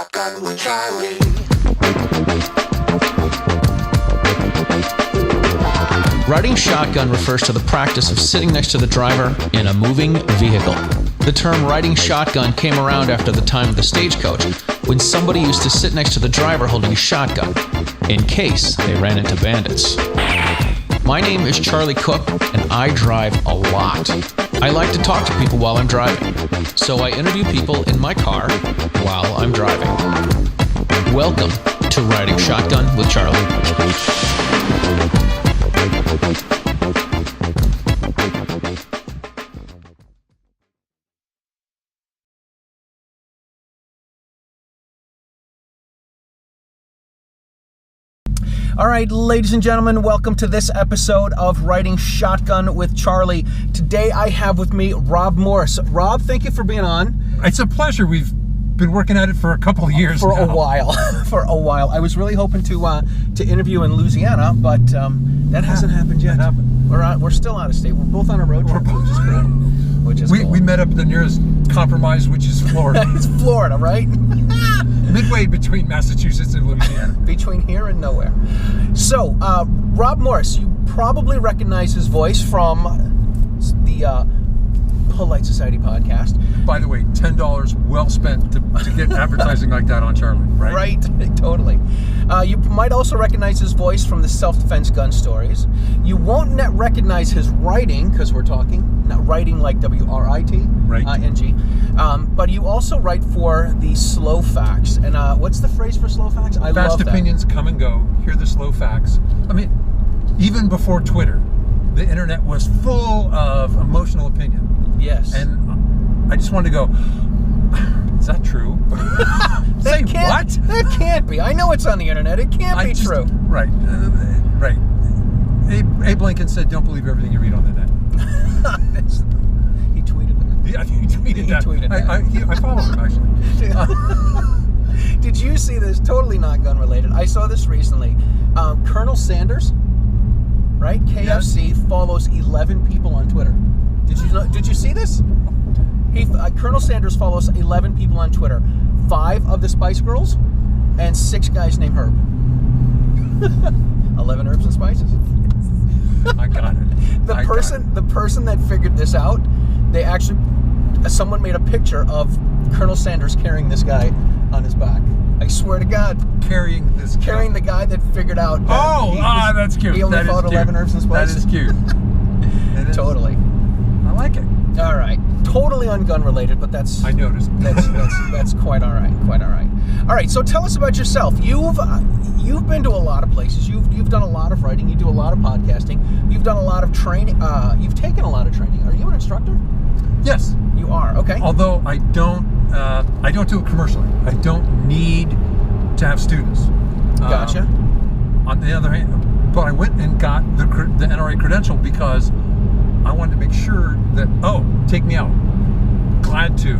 Shotgun with Charlie. Riding shotgun refers to the practice of sitting next to the driver in a moving vehicle. The term riding shotgun came around after the time of the stagecoach, when somebody used to sit next to the driver holding a shotgun, in case they ran into bandits. My name is Charlie Cook, and I drive a lot. I like to talk to people while I'm driving, so I interview people in my car while I'm driving. Welcome to Riding Shotgun with Charlie. All right, ladies and gentlemen, welcome to this episode of Riding Shotgun with Charlie. Today I have with me Rob Morse. Rob, thank you for being on. It's a pleasure. We've been working at it for a couple of years For now. a while. I was really hoping to interview in Louisiana, but that hasn't happened yet. We're still out of state. We're both on a road trip, which is cool. We met up at the nearest compromise, which is Florida. It's Florida, right? Midway between Massachusetts and Louisiana. Between here and nowhere. So, Rob Morse, you probably recognize his voice from the Polite Society podcast. By the way, $10 well spent to get advertising like that on Charlie, right? Right, totally. You might also recognize his voice from the self-defense gun stories. You won't recognize his writing, because we're talking, not writing like W-R-I-T, right. I-N-G. But you also write for the slow facts. And what's the phrase for slow facts? I love that. Fast opinions come and go. Here are the slow facts. I mean, even before Twitter, the internet was full of emotional opinion. Yes. And I just wanted to go, is that true? Say what? That can't be. I know it's on the internet. It can't be true. Right. Right. Abe Lincoln said, don't believe everything you read on the net. He tweeted that. Yeah, he tweeted that. Tweeted that. I followed him, actually. Did you see this? Totally not gun related. I saw this recently. Colonel Sanders, right? KFC follows 11 people on Twitter. Did you see this? Colonel Sanders follows 11 people on Twitter. 5 of the Spice Girls and 6 guys named Herb. 11 herbs and spices. I got it. The person that figured this out, someone made a picture of Colonel Sanders carrying this guy on his back. I swear to God. Carrying the guy that figured out that that's cute. He only followed 11 herbs and spices. That is cute. Totally. I like it. All right. Totally un-gun related, but that's... I noticed. That's quite all right. All right, so tell us about yourself. You've been to a lot of places. You've done a lot of writing. You do a lot of podcasting. You've done a lot of training. You've taken a lot of training. Are you an instructor? Yes. You are, okay. Although I don't do it commercially. I don't need to have students. Gotcha. On the other hand, but I went and got the NRA credential because I wanted to make sure that, take me out. Glad to.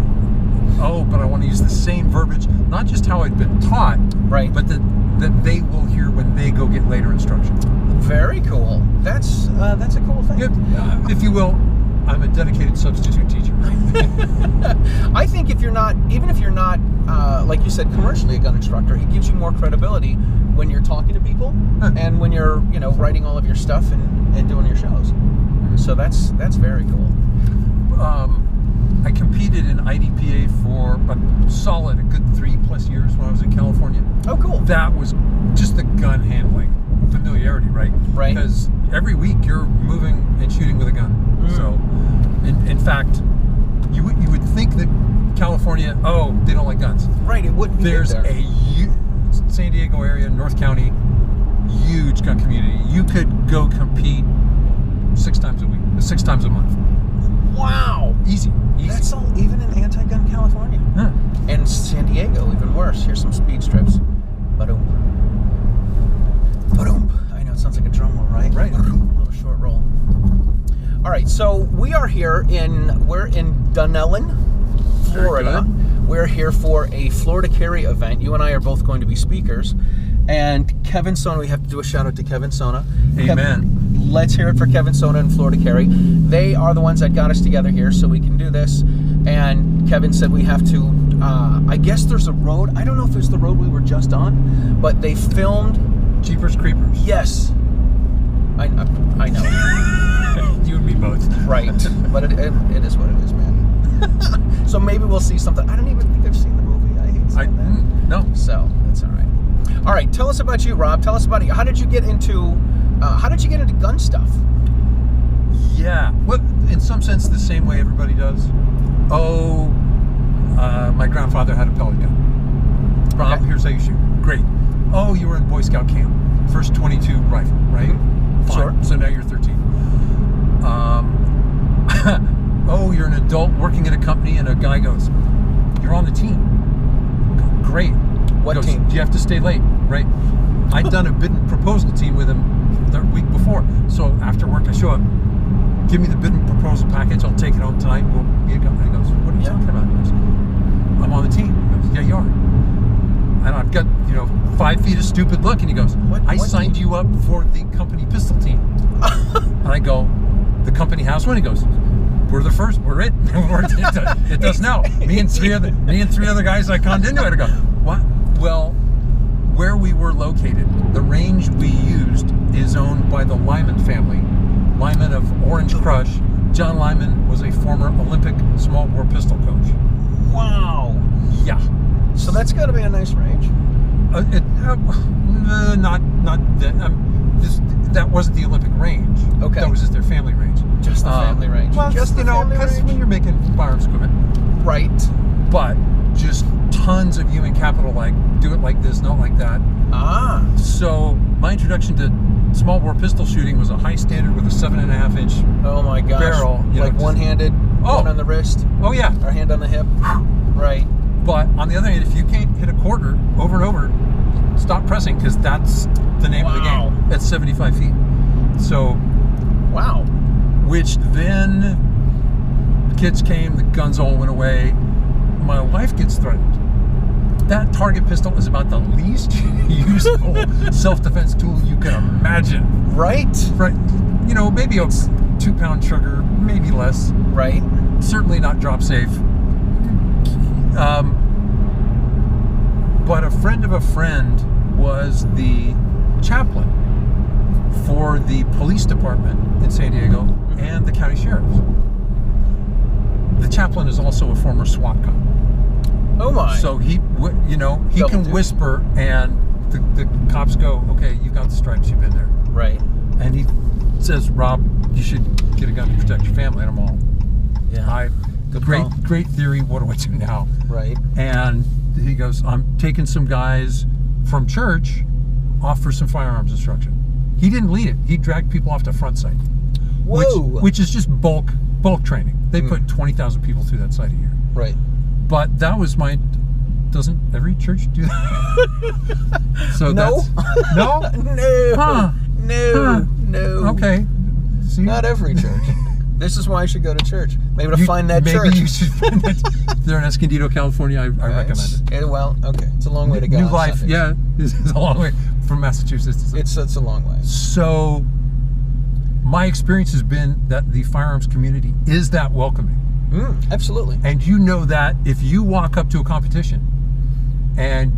But I want to use the same verbiage, not just how I'd been taught, right, but that they will hear when they go get later instruction. Very cool. That's a cool thing. If you will, I'm a dedicated substitute teacher. I think if you're not, like you said, commercially a gun instructor, it gives you more credibility when you're talking to people and when you're, writing all of your stuff and doing your shows. So that's very cool. I competed in IDPA for a good 3+ years when I was in California. Oh, cool. That was just the gun handling familiarity, right? Right. Because every week you're moving and shooting with a gun. So, in fact, you would think that California, they don't like guns. Right, it wouldn't be there. There's a San Diego area, North County, huge gun community. You could go compete 6 times a week, 6 times a month. Wow. Easy. That's all, even in anti-gun California. Yeah. And San Diego, even worse. Here's some speed strips. Ba-doom. Ba-doom. I know, it sounds like a drum roll, right? Right. A little short roll. All right, so we're in Dunellen, Florida. We're here for a Florida Carry event. You and I are both going to be speakers. And Kevin Sona, we have to do a shout out to Kevin Sona. Amen. Let's hear it for Kevin Sona and Florida Carry. They are the ones that got us together here so we can do this. And Kevin said we have to I guess there's a road. I don't know if it's the road we were just on, but they filmed. Jeepers Creepers. Yes. I know. You and me both. Right. But it is what it is, man. So maybe we'll see something. I don't even think I've seen the movie. I hate saying that. No. So that's all right. All right. Tell us about you, Rob. Tell us about you. How did you get into gun stuff? Yeah. Well, in some sense, the same way everybody does. My grandfather had a pellet gun. Rob, Okay. here's how you shoot. Great. Oh, you were in Boy Scout camp. First 22 rifle, right? Mm-hmm. Fine. Sure. So now you're 13. Oh, you're an adult working at a company, and a guy goes, "You're on the team." Great. What Goes, team? Do you have to stay late? Right. I'd done a bid and proposal team with him the week before. So after work, I show up. Give me the bid and proposal package. I'll take it home tonight. We'll be a company. He goes, "What are you talking about?" He goes, "I'm on the team." He goes, "Yeah, you are." And I've got 5 feet of stupid look. And he goes, "I signed you up for the company pistol team." And I go, "The company house one?" He goes, "We're the first. We're it. It does now." Me and three other guys I conned into it. I go, "What?" Well, where we were located, the range we used is owned by the Lyman family. Lyman of Orange Crush. John Lyman was a former Olympic small bore pistol coach. Wow. Yeah. So that's got to be a nice range. That wasn't the Olympic range. Okay. That was just their family range. Just the family range. Well, Just the family because range. when you're making firearms equipment, Right. but just tons of human capital, like do it like this, not like that. Ah. So my introduction to small bore pistol shooting was a high standard with a 7.5 inch. Oh my gosh. Barrel, Like one-handed, one on the wrist, Oh yeah. or hand on the hip. Right. But on the other hand, if you can't hit a quarter over and over, stop pressing, because that's the name of the Wow. game. At 75 feet. So, Wow. which then the kids came, the guns all went away. My wife gets threatened. That target pistol is about the least useful self-defense tool you can imagine. Right. Right? Maybe a 2-pound trigger, maybe less. Right. Certainly not drop safe. But a friend of a friend was the chaplain for the police department in San Diego and the county sheriff's. The chaplain is also a former SWAT cop. Oh my. So he Double can duty. whisper, and the cops go, "Okay, you've got the stripes, you've been there." Right. And he says, "Rob, you should get a gun to protect your family." And I'm all, Yeah. Good call. great theory. What do I do now? Right. And he goes, "I'm taking some guys from church off for some firearms instruction." He didn't lead it. He dragged people off to front sight. Whoa. Which is just bulk training. They put 20,000 people through that site a year. Right. But that was doesn't every church do that? So No. that's, no? No. Huh. No. No. Okay. See? Not every church. This is why I should go to church. Maybe to You- find that maybe church. you should find that. They're in Escondido, California. I recommend it. Well, okay. It's a long way to go. New on life. Sundays. Yeah. This is a long way from Massachusetts. It's a long way. So my experience has been that the firearms community is that welcoming. Absolutely. And you know that if you walk up to a competition and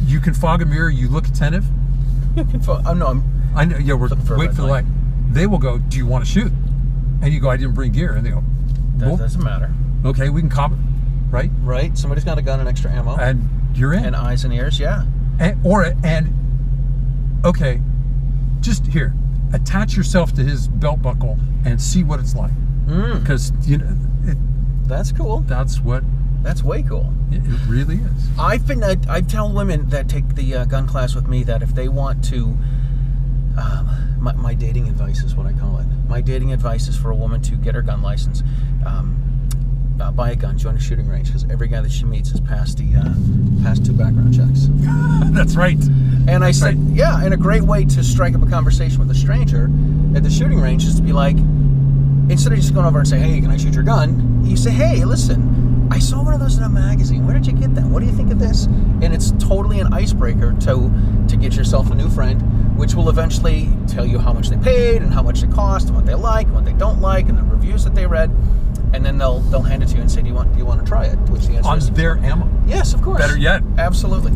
you can fog a mirror, you look attentive. Oh no, I know. Yeah, we're Looking for a waiting red for the light. They will go, "Do you want to shoot?" And you go, "I didn't bring gear." And they go, that "Well, doesn't matter. okay, we can cop it, right?" Right? Somebody's got a gun and extra ammo. And you're in. And eyes and ears, yeah. Okay, just here, attach yourself to his belt buckle and see what it's like, because That's cool. that's what That's way cool. it really is. I tell women that take the gun class with me that if they want to, my dating advice is what I call it. My dating advice is for a woman to get her gun license, buy a gun, join a shooting range, because every guy that she meets has passed 2 background checks. That's right. And I said, yeah, and a great way to strike up a conversation with a stranger at the shooting range is to be like, instead of just going over and say, "Hey, can I shoot your gun?" You say, "Hey, listen, I saw one of those in a magazine. Where did you get that? What do you think of this?" And it's totally an icebreaker to get yourself a new friend, which will eventually tell you how much they paid and how much it cost and what they like and what they don't like and the reviews that they read. and then they'll hand it to you and say, do you want to try it? To which the answer On is their ammo. yes, of course. Better yet. Absolutely.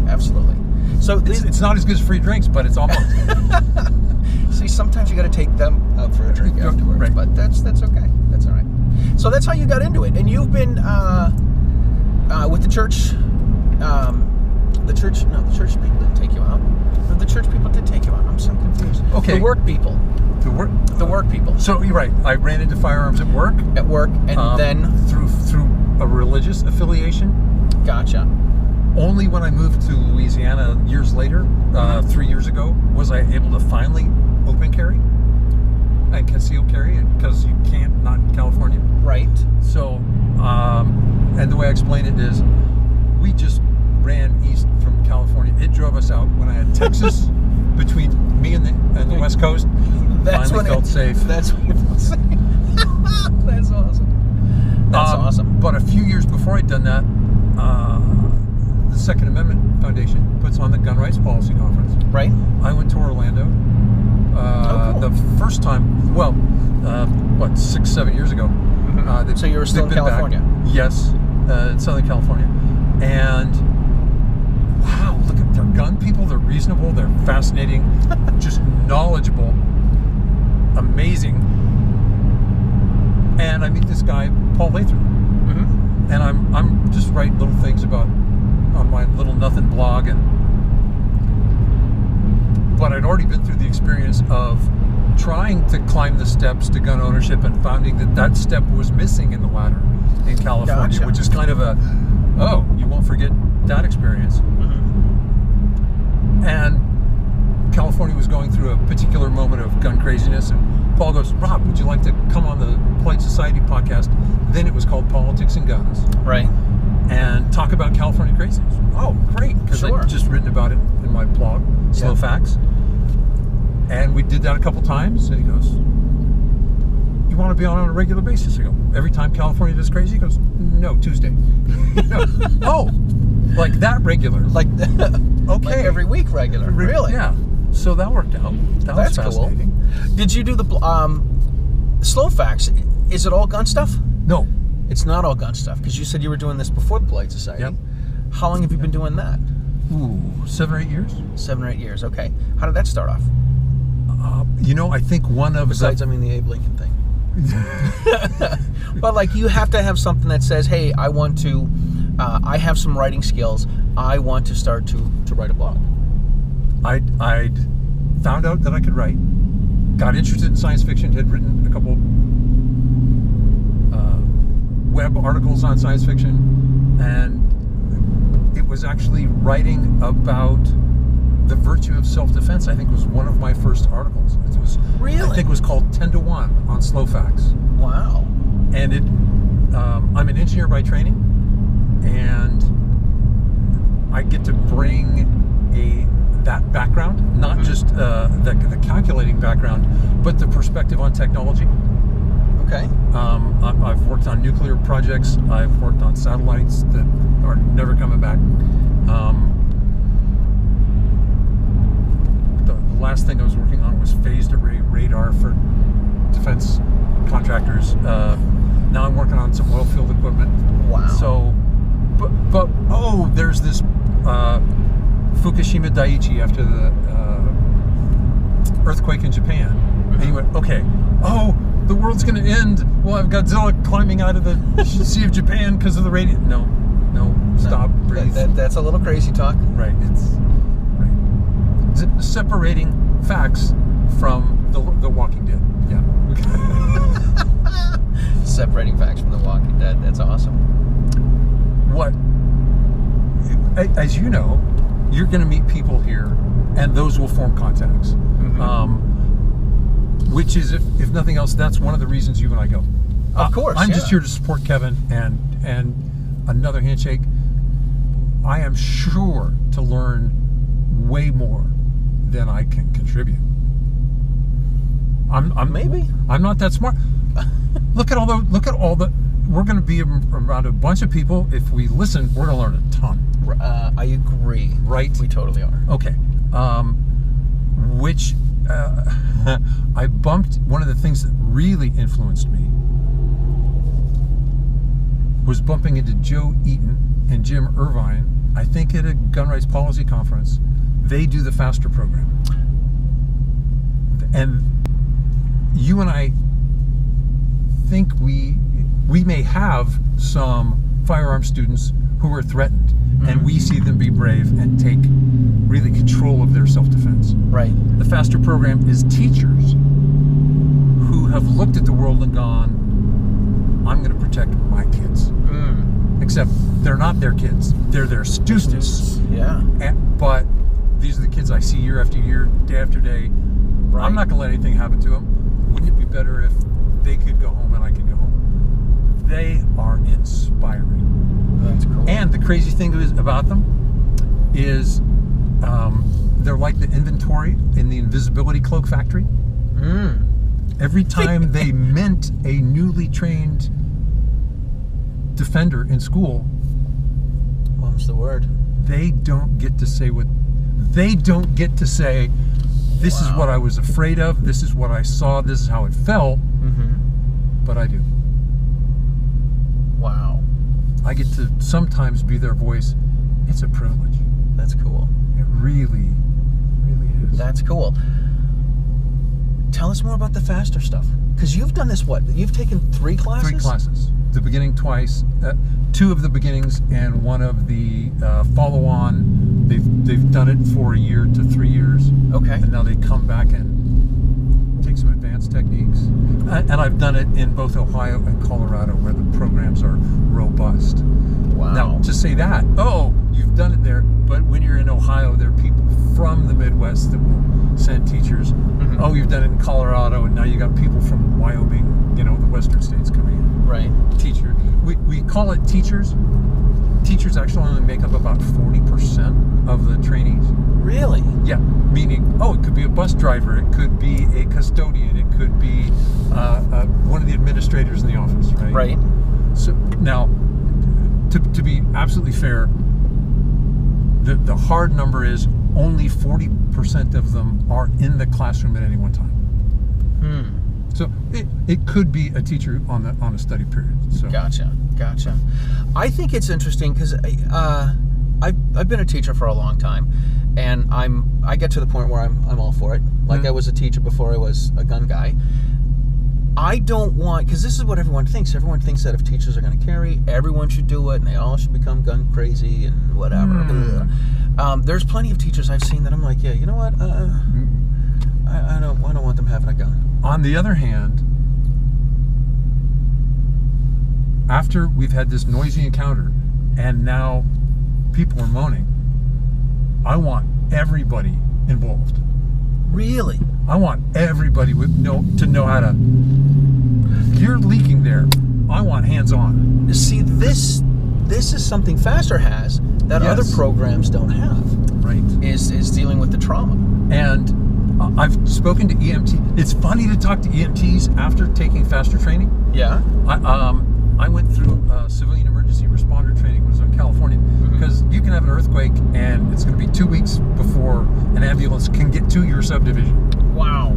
So It's not as good as free drinks, but it's almost. see, sometimes you got to take them out for a drink afterwards, Right. but that's okay. That's all right. So that's how you got into it, and you've been with the church. The church people didn't take you out. No, the church people did take you out. I'm so confused. Okay. The work people. The work. The work people. So you're right. I ran into firearms at work. And then through a religious affiliation. gotcha. Only when I moved to Louisiana years later, 3 years ago, was I able to finally open carry and concealed carry, because you can't, not in California. Right. So, and the way I explain it is, we just ran east from California. It drove us out when I had Texas between me and the West Coast. Finally felt safe. That's when it felt safe. That's awesome. That's awesome. But a few years before I'd done that, the Second Amendment Foundation puts on the Gun Rights Policy Conference. Right. I went to Orlando Cool. the first time, 6-7 years ago. So you were still in they've been back. California? Yes, in Southern California. And wow, look at their gun people. They're reasonable. They're fascinating, just knowledgeable, amazing. And I meet this guy, Paul Lathrop. Mm-hmm. And I'm just writing little things about on my little nothing blog, but I'd already been through the experience of trying to climb the steps to gun ownership and finding that step was missing in the ladder in California, Gotcha. which is kind of you won't forget that experience. Mm-hmm. And California was going through a particular moment of gun craziness, and Paul goes, Rob, would you like to come on the Polite Society podcast? Then it was called Politics and Guns. Right. And talk about California craziness. Oh, great, because Sure. I'd just written about it in my blog, Slow Facts. And we did that a couple times, and he goes, you want to be on a regular basis? I go, every time California does crazy? He goes, no, Tuesday. No. Oh, like that regular. Like Okay. like every week regular. Really? Yeah. So that worked out. That That's was cool. fascinating. Did you do the Slow Facts? Is it all gun stuff? No. It's not all gun stuff, because you said you were doing this before the Polite Society. Yep. How long have you been doing that? Ooh, 7 or 8 years? 7 or 8 years. Okay. How did that start off? I think one of Besides, the Abe Lincoln thing. But like, you have to have something that says, hey, I want to, I have some writing skills. I want to start to write a blog. I'd found out that I could write, got interested in science fiction, had written a couple web articles on science fiction, and it was actually writing about the virtue of self-defense. I think was one of my first articles. It was Really? I think it was called 10 to 1 on Slow Facts. Wow. And I'm an engineer by training, and I get to bring that background, not just the calculating background, but the perspective on technology. Okay. I've worked on nuclear projects. I've worked on satellites that are never coming back. The last thing I was working on was phased array radar for defense contractors. Now I'm working on some oil field equipment. Wow. So, but there's this Fukushima Daiichi after the earthquake in Japan. And he went, okay, the world's going to end. We'll have Godzilla climbing out of the Sea of Japan because of the radiation. No, stop, breathe. That's a little crazy talk. Right, it's separating facts from the Walking Dead. Yeah. Separating facts from The Walking Dead. That's awesome. As you know, you're going to meet people here, and those will form contacts. Mm-hmm. Which is, if nothing else, that's one of the reasons you and I go. Of course, I'm yeah. just here to support Kevin, and another handshake. I am sure to learn way more than I can contribute. I'm Maybe. I'm not that smart. Look at all the. We're going to be around a bunch of people. If we listen, we're going to learn a ton. I agree. Right? We totally are. Okay. Which I bumped. One of the things that really influenced me was bumping into Joe Eaton and Jim Irvine, I think at a gun rights policy conference. They do the FASTER program. And you and I think we may have some firearm students who are threatened, and we see them be brave and take really control of their self-defense. Right. The FASTER program is teachers who have looked at the world and gone, I'm going to protect my kids. Except they're not their kids. They're their students. Yeah. But these are the kids I see year after year, day after day. Right. I'm not going to let anything happen to them. Wouldn't it be better if they could go home and I could go home? They are inspiring. That's cool. And the crazy thing about them is they're like the inventory in the invisibility cloak factory. Every time they mint a newly trained defender in school, Mom's the word. they don't get to say this is what I was afraid of, this is what I saw, this is how it felt, but I do. Wow. I get to sometimes be their voice. It's a privilege. That's cool. It really, really is. That's cool. Tell us more about the FASTER stuff. Because you've done this, what? You've taken 3 classes? 3 classes. The beginning twice, 2 of the beginnings and 1 of the follow-on. They've done it for a year to 3 years. Okay. And now they come back and take some advanced techniques. And I've done it in both Ohio and Colorado, where the programs are robust. Wow. Now, to say that, you've done it there, but when you're in Ohio, there are people from the Midwest that will send teachers. You've done it in Colorado, and now you got people from Wyoming, the western states coming in. Right. Teacher. We call it teachers. Teachers actually only make up about 40% of the trainees. Really? Yeah, meaning, it could be a bus driver, it could be a custodian, it could be one of the administrators in the office, right? Right. So now, to be absolutely fair, the hard number is only 40% of them are in the classroom at any one time. So it could be a teacher on a study period. So. Gotcha. I think it's interesting because I've been a teacher for a long time, and I get to the point where I'm all for it. Like I was a teacher before I was a gun guy. I don't want, because this is what everyone thinks. Everyone thinks that if teachers are going to carry, everyone should do it, and they all should become gun crazy and whatever. There's plenty of teachers I've seen that I'm like, yeah, you know what? I don't want them having a gun. On the other hand, after we've had this noisy encounter, and now people are moaning, I want everybody involved. Really? I want everybody to know how to. You're leaking there. I want hands-on. See, this is something FASTER has that other programs don't have. Right. Is dealing with the trauma. And I've spoken to EMT. It's funny to talk to EMTs after taking FASTER training. Yeah. I went through civilian emergency responder training when I was in California, because you can have an earthquake and it's going to be 2 weeks before an ambulance can get to your subdivision. Wow.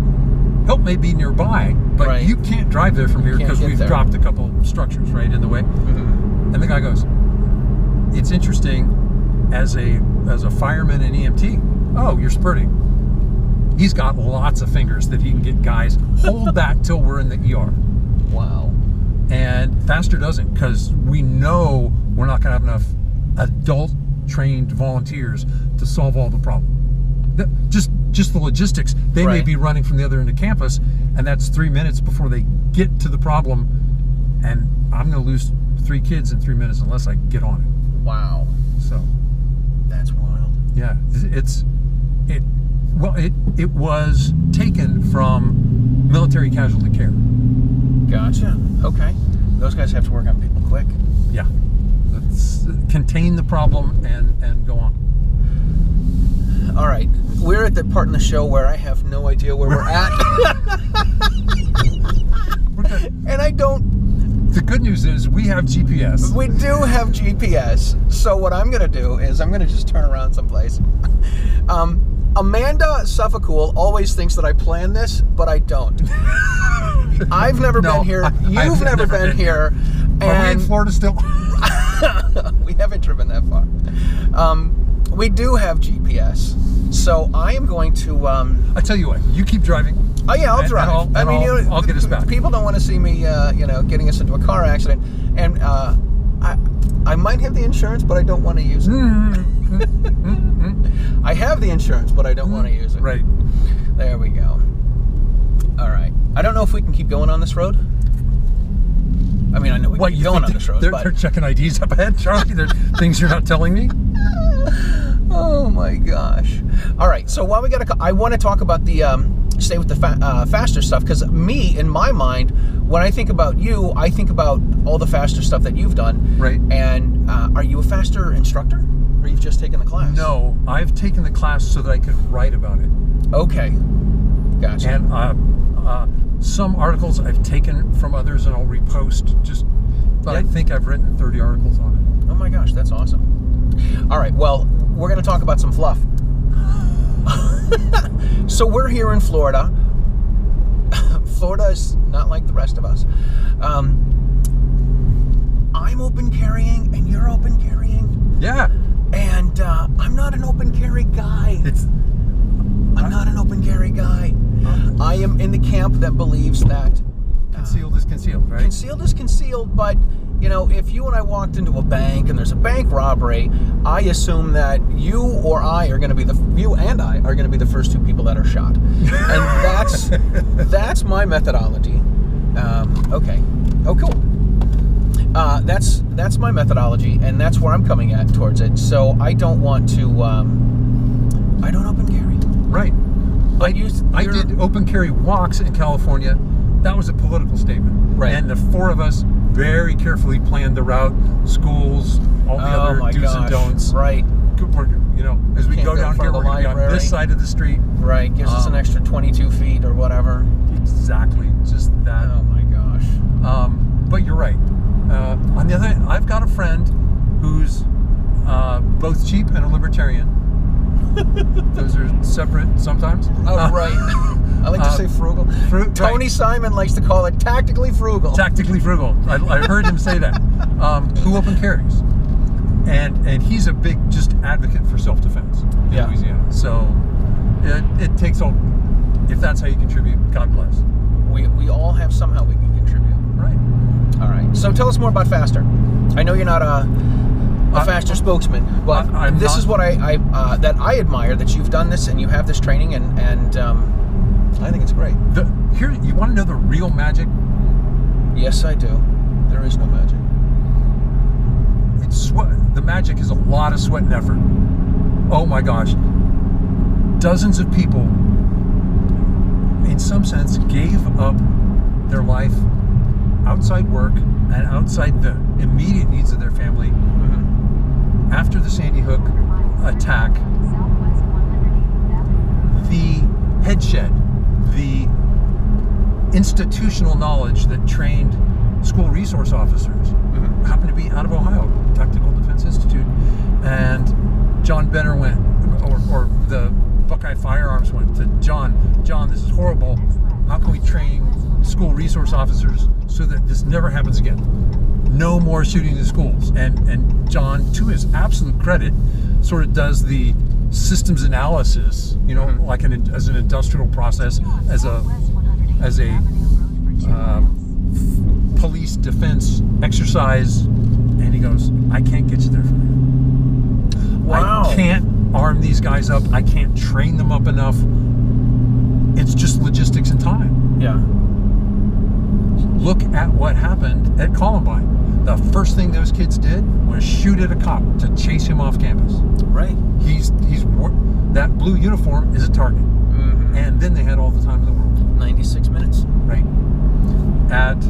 Help may be nearby, but you can't drive there from here because we've dropped a couple structures right in the way. And the guy goes, "It's interesting, as a fireman and EMT, you're spurting. He's got lots of fingers that he can get guys, hold that till we're in the ER." Wow. And FASTER doesn't, because we know we're not going to have enough adult trained volunteers to solve all the problem. Just the logistics. They may be running from the other end of campus, and that's 3 minutes before they get to the problem, and I'm going to lose 3 kids in 3 minutes unless I get on it. Wow. So that's wild. Yeah, it was taken from military casualty care. Gotcha. Okay. Those guys have to work on people quick. Yeah. Let's contain the problem and go on. All right. We're at the part in the show where I have no idea where we're at. And I don't... The good news is we have GPS. We do have GPS. So what I'm going to do is I'm going to just turn around someplace. Amanda Suffolcool always thinks that I planned this, but I don't. I've never been here. You've never been here. Are we in Florida still? We haven't driven that far. We do have GPS, so I am going to. I tell you what, you keep driving. Oh yeah, I'll drive. I'll get us back. People don't want to see me, getting us into a car accident, and I might have the insurance, but I don't want to use it. I have the insurance, but I don't want to use it. Right. There we go. All right. I don't know if we can keep going on this road. I mean, I know we can keep going on this road, but... They're checking IDs up ahead, Charlie. There's things you're not telling me. Oh my gosh. All right. So while I want to talk about the stay with the faster stuff, because in my mind, when I think about you, I think about all the faster stuff that you've done. Right. And are you a faster instructor, or you've just taken the class? No, I've taken the class so that I could write about it. Okay. Gotcha. And some articles I've taken from others, and I'll repost. But I think I've written 30 articles on it. Oh my gosh, that's awesome. All right, well, we're going to talk about some fluff. So we're here in Florida. Florida is not like the rest of us. I'm open carrying and you're open carrying. Yeah. And I'm not an open carry guy. I'm not an open carry guy. I am in the camp that believes that concealed is concealed, right? Concealed is concealed, but if you and I walked into a bank and there's a bank robbery, I assume that you and I are going to be the first two people that are shot, and that's my methodology. Okay. Oh, cool. That's my methodology, and that's where I'm coming at towards it. So I don't want to. I don't open carry. Right. I did open carry walks in California. That was a political statement. Right. And the four of us very carefully planned the route, schools, all the other do's and don'ts. Right. As we go down here, we're going to be on this side of the street. Right. Gives us an extra 22 feet or whatever. Exactly. Just that. Oh my gosh. But you're right. On the other hand, I've got a friend who's both cheap and a libertarian. Those are separate sometimes. Oh, right. I like to say frugal. Tony Simon likes to call it tactically frugal. Tactically frugal. I heard him say that. Who open carries. And he's a big just advocate for self-defense in Louisiana. So it takes all. If that's how you contribute, God bless. We all have somehow we can contribute. Right. All right. So tell us more about Faster. I know you're not a Faster spokesman, but this is what I admire, that you've done this and you have this training, and I think it's great. Here, you want to know the real magic? Yes, I do. There is no magic. It's sweat. The magic is a lot of sweat and effort. Oh my gosh. Dozens of people, in some sense, gave up their life outside work and outside the immediate needs of their family after the Sandy Hook attack. The headshed, the institutional knowledge that trained school resource officers happened to be out of Ohio, Tactical Defense Institute, and John Benner went, or the Buckeye Firearms went to John, this is horrible. How can we train school resource officers so that this never happens again? No more shooting in schools. And John, to his absolute credit, sort of does the systems analysis, like as an industrial process, as a police defense exercise, and he goes, I can't get you there for you. Wow. I can't arm these guys up. I can't train them up enough. It's just logistics and time. Yeah. Look at what happened at Columbine. The first thing those kids did was shoot at a cop to chase him off campus. Right. He's that blue uniform is a target. And then they had all the time in the world. 96 minutes. Right. At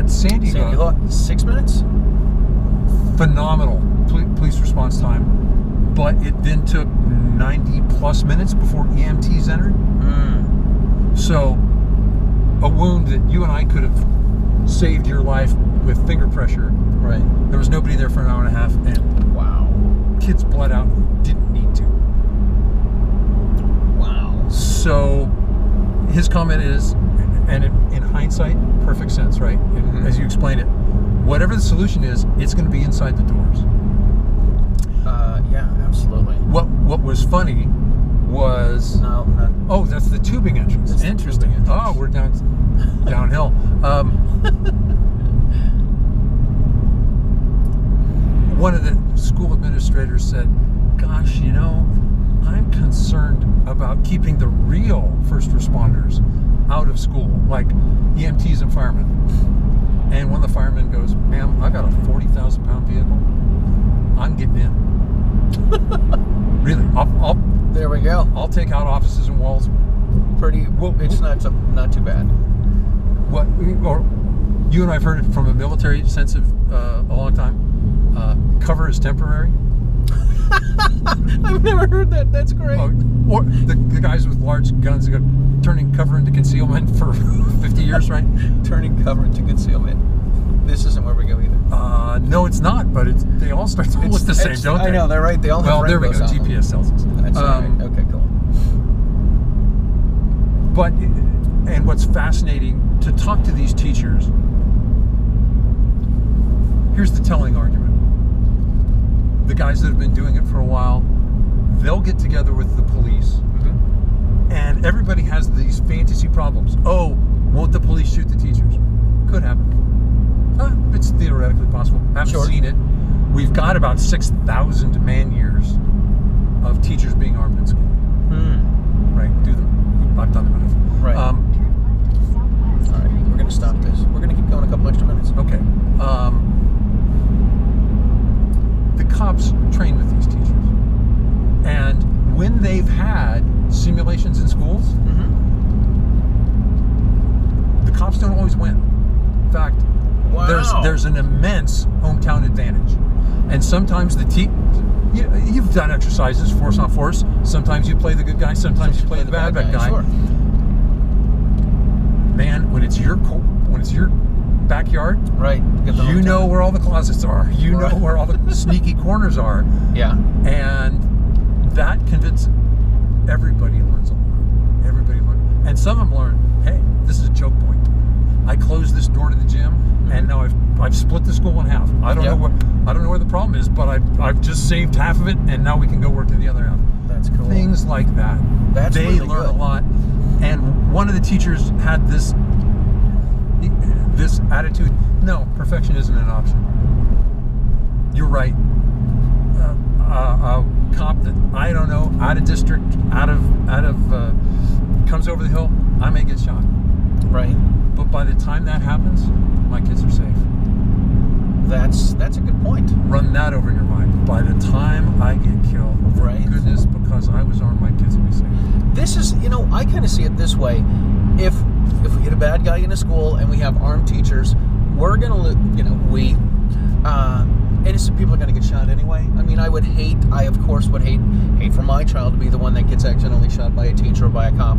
Sandy Hook, 6 minutes. Phenomenal police response time, but it then took 90 plus minutes before EMTs entered. So a wound that you and I could have saved your life with finger pressure. Right. There was nobody there for an hour and a half, and wow, kids bled out who didn't need to. Wow. So his comment is, and in hindsight, perfect sense, right? As you explain it, whatever the solution is, it's going to be inside the doors. Yeah, absolutely. What was funny was no, that's the tubing entrance. That's Interesting. Oh, we're downhill. One of the school administrators said, "Gosh, I'm concerned about keeping the real first responders out of school, like EMTs and firemen." And one of the firemen goes, "Ma'am, I got a 40,000-pound vehicle. I'm getting in." Really, I'll there we go. I'll take out offices and walls. It's not too bad. Or you and I've heard it from a military sense of a long time. Cover is temporary. I've never heard that. That's great. Or the guys with large guns go turning cover into concealment for 50 years, right? Turning cover into concealment. This isn't where we go either. No, it's not. But they all start to look the same, don't they? I know they're right. They all have there we go. rainbows on them. GPS tells us. That's right. Okay, cool. But and what's fascinating to talk to these teachers. Here's the telling argument. The guys that have been doing it for a while, they'll get together with the police, and everybody has these fantasy problems. Oh, won't the police shoot the teachers? Could happen. It's theoretically possible. Haven't seen it. We've got about 6,000 man years of teachers being armed in school. Right? I've done them enough. Right. All right. We're going to stop this. We're going to keep going a couple extra minutes. Okay. The cops train with these teachers, and when they've had simulations in schools, the cops don't always win. In fact, there's an immense hometown advantage, and sometimes you've done exercises, force on force. Sometimes you play the good guy, sometimes you play the bad guy. Sure. Man, when it's your backyard, right? You know where all the closets are. You know where all the sneaky corners are. Yeah. And that convinces everybody learns a lot. Everybody learns, and some of them learn. Hey, this is a choke point. I closed this door to the gym, and now I've split the school in half. I don't know where the problem is, but I've just saved half of it, and now we can go work to the other half. That's cool. Things like that. They really learn good. a lot. And one of the teachers had this attitude. No, perfection isn't an option. You're right. A cop that I don't know, out of district, out of comes over the hill, I may get shot. Right. But by the time that happens, my kids are safe. That's a good point. Run that over in your mind. By the time I get killed, thank goodness, because I was armed, my kids will be safe. This is, I kind of see it this way. If we get a bad guy in a school and we have armed teachers, we're gonna, innocent people are gonna get shot anyway. I mean, I of course would hate for my child to be the one that gets accidentally shot by a teacher or by a cop.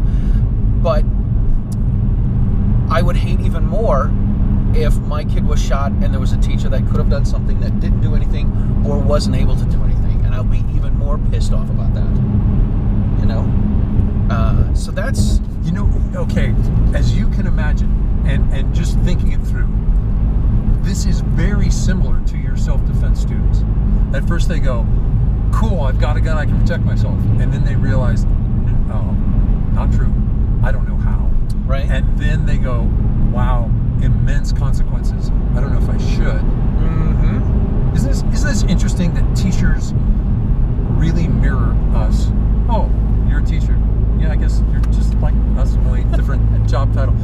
But I would hate even more if my kid was shot and there was a teacher that could have done something that didn't do anything or wasn't able to do anything, and I'll be even more pissed off about that. So that's okay. As you can imagine, and just thinking it through, this is very similar to your self-defense students. At first they go, "Cool, I've got a gun, I can protect myself," and then they realize, "Oh, not true. I don't know how." Right. And then they go, "Wow, immense consequences. I don't know if I should." Mm-hmm. Isn't this interesting that teachers really mirror us? Oh, you're a teacher. Yeah, I guess you're just like us, only different job title.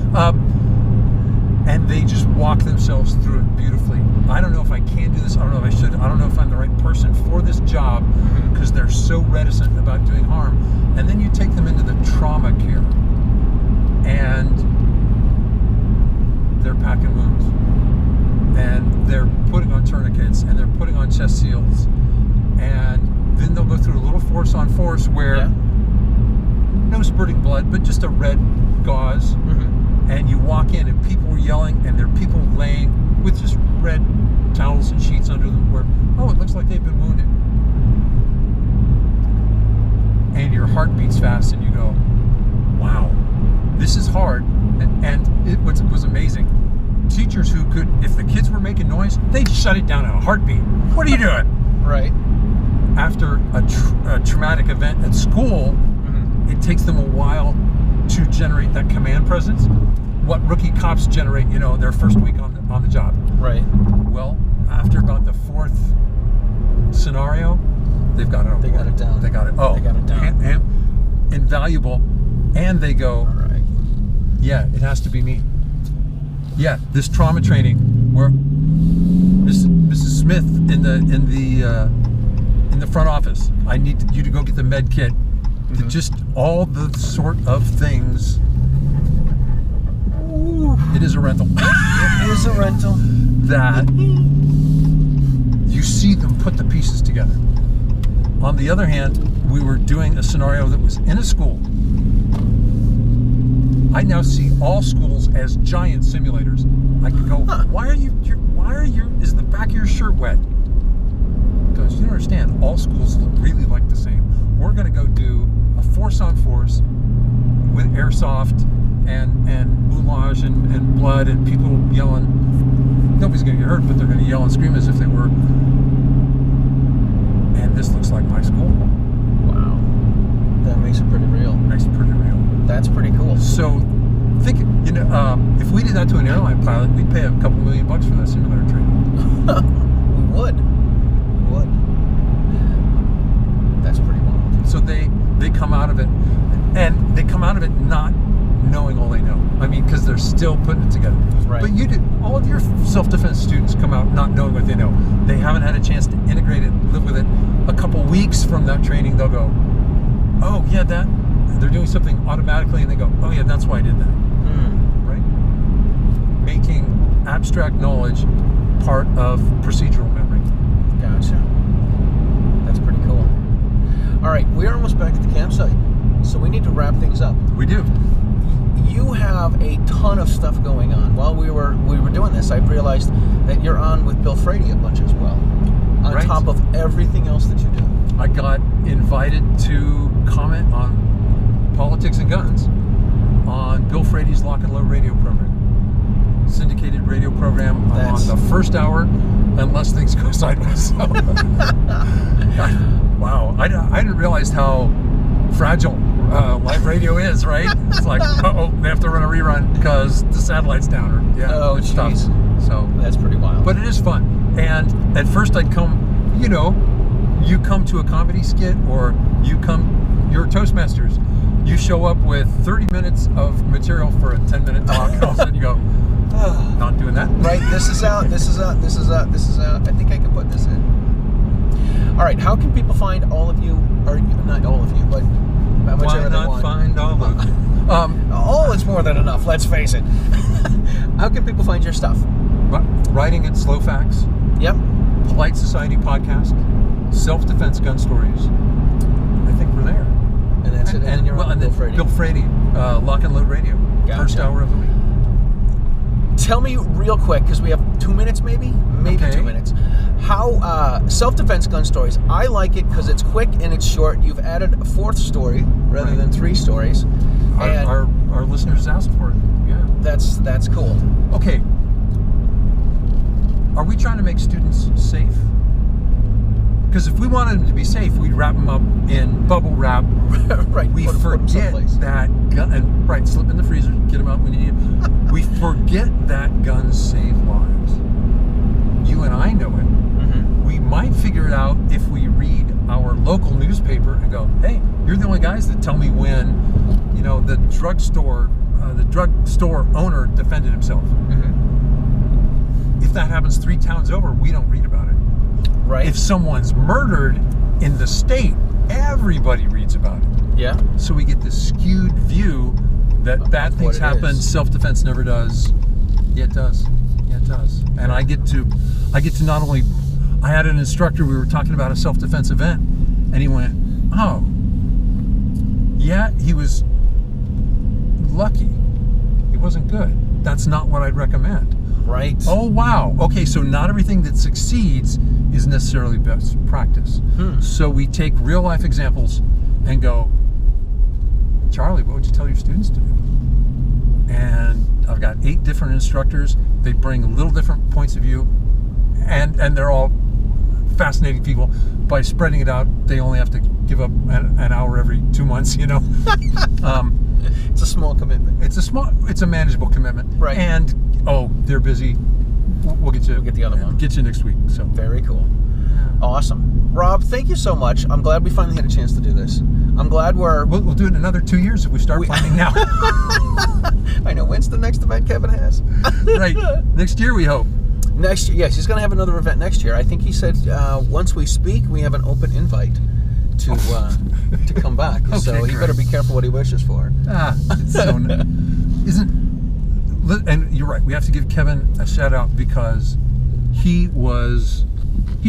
And they just walk themselves through it beautifully. I don't know if I can do this. I don't know if I should. I don't know if I'm the right person for this job, because they're so reticent about doing harm. And then you take them into the trauma care, and they're packing wounds, and they're putting on tourniquets, and they're putting on chest seals, and then they'll go through a little force on force where no spurting blood, but just a red gauze. And you walk in and people are yelling, and there are people laying with just red towels and sheets under them where, oh, it looks like they've been wounded. And your heart beats fast and you go, wow, this is hard. And it was amazing. teachers who could, if the kids were making noise, they'd shut it down in a heartbeat. What are you doing? Right. After a traumatic event at school, it takes them a while to generate that command presence. What rookie cops generate, their first week on the job. Right. Well, after about the fourth scenario, they've got it on board. They got it down. They got it. Oh, they got it down. Invaluable. And they go, All right. yeah, it has to be me. Yeah, this trauma training where Mrs. Smith in the front office, I need you to go get the med kit. Just all the sort of things. Ooh, it is a rental. It is a rental. That you see them put the pieces together. On the other hand, we were doing a scenario that was in a school. I now see all schools as giant simulators. I could go, is the back of your shirt wet? Because you don't understand, all schools look really like the same. We're going to go do a force-on-force with airsoft and moulage and blood and people yelling. Nobody's going to get hurt, but they're going to yell and scream as if they were. And this looks like my school. Wow. That makes it pretty real. That's pretty cool. So, think, if we did that to an airline pilot, we'd pay a couple $1 million for that simulator training. We would. That's pretty wild. So they come out of it, and they come out of it not knowing all they know. I mean, because they're still putting it together. Right. But all of your self-defense students come out not knowing what they know. They haven't had a chance to integrate it, live with it. A couple weeks from that training, they'll go, oh, yeah, they're doing something automatically, and they go, oh, yeah, that's why I did that. Right? Making abstract knowledge part of procedural memory. Gotcha. That's pretty cool. All right, we're almost back at the campsite, so we need to wrap things up. We do. You have a ton of stuff going on. While we were doing this, I realized that you're on with Bill Frady a bunch as well, on Right. top of everything else that you do. I got invited to comment on politics and guns on Bill Frady's Lock and Load radio program. Syndicated radio program. I'm on the first hour, unless things go sideways. So. Wow, I didn't realize how fragile live radio is, right? It's like, they have to run a rerun because the satellite's down. Or, it stops. So that's pretty wild. But it is fun. And at first I'd come, you come to a comedy skit, or you're Toastmasters. You show up with 30 minutes of material for a 10-minute talk, and all of a sudden you go, not doing that. Right, this is out. I think I can put this in. All right, how can people find all of you, or not all of you, but whichever they want. Why not find all of you? It's more than enough, let's face it. How can people find your stuff? Writing at Slow Facts. Yep. Polite Society Podcast. Self-Defense Gun Stories. I think we're there. And that's it. And you're on Bill Frady. Bill Frady, Lock and Load Radio. Gotcha. First hour of the week. Tell me real quick, because we have 2 minutes maybe Okay. 2 minutes. How self-defense gun stories? I like it because it's quick and it's short. You've added a fourth story rather than 3 stories. Our listeners asked for it. Yeah. That's cool. Okay. Are we trying to make students safe? Because if we wanted them to be safe, we'd wrap them up in bubble wrap. Right. We put 'em forget someplace. that gun, and slip in the freezer, get them out when you need them. We forget that guns save lives. You and I know it. Mm-hmm. We might figure it out if we read our local newspaper and go, hey, you're the only guys that tell me when, the drugstore owner defended himself. Mm-hmm. If that happens 3 towns over, we don't read about it. Right. If someone's murdered in the state, everybody reads about it. Yeah. So we get this skewed view that bad things happen, self-defense never does. Yeah, it does. And I get to not only, I had an instructor, we were talking about a self-defense event, and he went, oh, yeah, he was lucky. It wasn't good. That's not what I'd recommend. Right. Oh, wow. Okay, so not everything that succeeds is necessarily best practice. So we take real life examples and go, Charlie, what would you tell your students to do? and I've got 8 different instructors. They bring little different points of view, and they're all fascinating people. By spreading it out, they only have to give up an hour every 2 months, you know. It's a small commitment. It's a manageable commitment. Right. And, they're busy. We'll get you. We'll get the other one. Get you next week. So Very cool. Awesome. Rob, thank you so much. I'm glad we finally had a chance to do this. I'm glad we'll do it in another 2 years if we start planning now. I know. When's the next event Kevin has? Right. Next year, we hope. Next year, yes. He's going to have another event next year. I think he said once we speak, we have an open invite to come back. Okay, so he great. better be careful what he wishes for. It's so and you're right. We have to give Kevin a shout out because he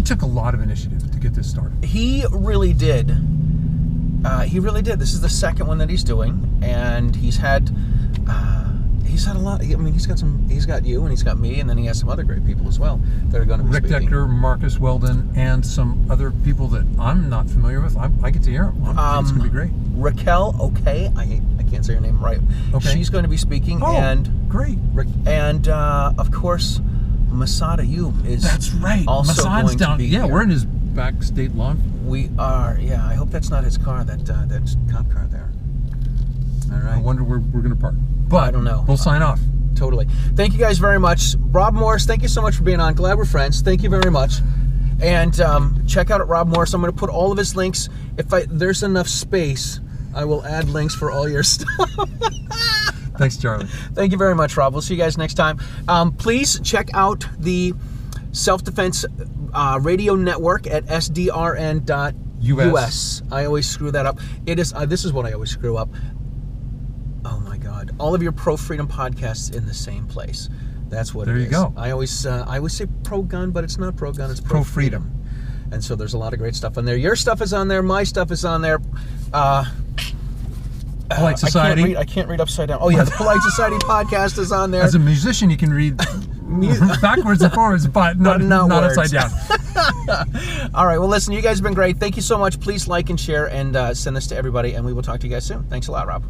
took a lot of initiative to get this started. He really did. He really did. This is the second one that he's doing, and he's had a lot. I mean, he's got you, and he's got me, and then he has some other great people as well that are going to be Rick speaking. Decker, Marcus Weldon, and some other people that I'm not familiar with. I get to hear them. I think it's going to be great. Raquel, I can't say her name right. Okay. She's going to be speaking, great. And of course, Masada Youm is. That's right. Also Massad's going down. to be Yeah, here. we're in his backstage lawn. We are. Yeah, I hope that's not his car. That cop car there. All right. I wonder where we're going to park. But I don't know. We'll sign off. Totally. Thank you guys very much. Rob Morse, thank you so much for being on. Glad we're friends. Thank you very much. And check out Rob Morse. I'm going to put all of his links. If there's enough space, I will add links for all your stuff. Thanks, Charlie. Thank you very much, Rob. We'll see you guys next time. Please check out the Self-Defense Radio Network at sdrn.us. I always screw that up. This is what I always screw up. Oh my God! All of your pro freedom podcasts in the same place. That's what it is. There you go. I always say pro gun, but it's not pro gun. It's Pro freedom. And so there's a lot of great stuff on there. Your stuff is on there. My stuff is on there. Polite Society. I can't read upside down. Oh yeah, the Polite Society podcast is on there. As a musician, you can read backwards and forwards, but not words. upside down. All right. Well, listen, you guys have been great. Thank you so much. Please like and share and send this to everybody, and we will talk to you guys soon. Thanks a lot, Rob.